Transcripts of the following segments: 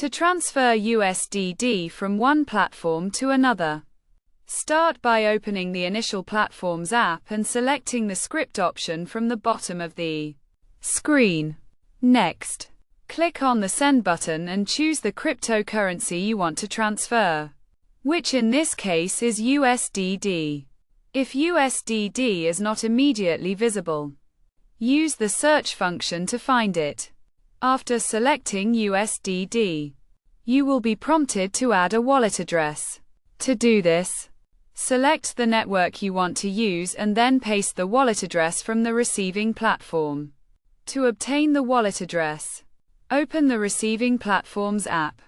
To transfer USDT from one platform to another, start by opening the initial platform's app and selecting the script option from the bottom of the screen. Next, click on the Send button and choose the cryptocurrency you want to transfer, which in this case is USDT. If USDT is not immediately visible, use the search function to find it. After selecting USDT, you will be prompted to add a wallet address. To do this, select the network you want to use and then paste the wallet address from the receiving platform. To obtain the wallet address, open the receiving platform's app.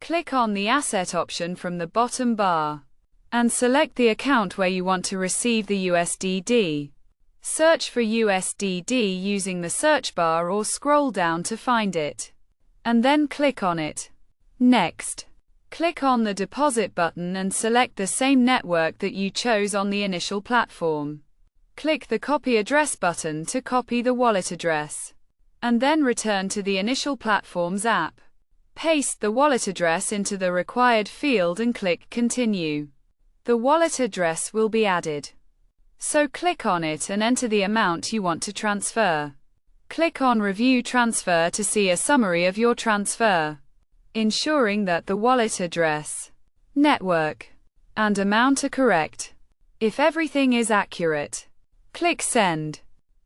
Click on the Asset option from the bottom bar, and select the account where you want to receive the USDT. Search for USDT using the search bar or scroll down to find it, and then click on it. Next, click on the Deposit button and select the same network that you chose on the initial platform. Click the Copy Address button to copy the wallet address, and then return to the initial platform's app. Paste the wallet address into the required field and click Continue. The wallet address will be added, so click on it and enter the amount you want to transfer. Click on Review Transfer to see a summary of your transfer, ensuring that the wallet address, network, and amount are correct. If everything is accurate, click Send,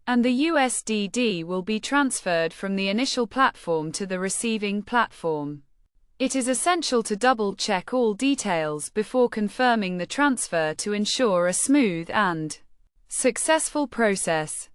and the USDT will be transferred from the initial platform to the receiving platform. It is essential to double-check all details before confirming the transfer to ensure a smooth and successful process.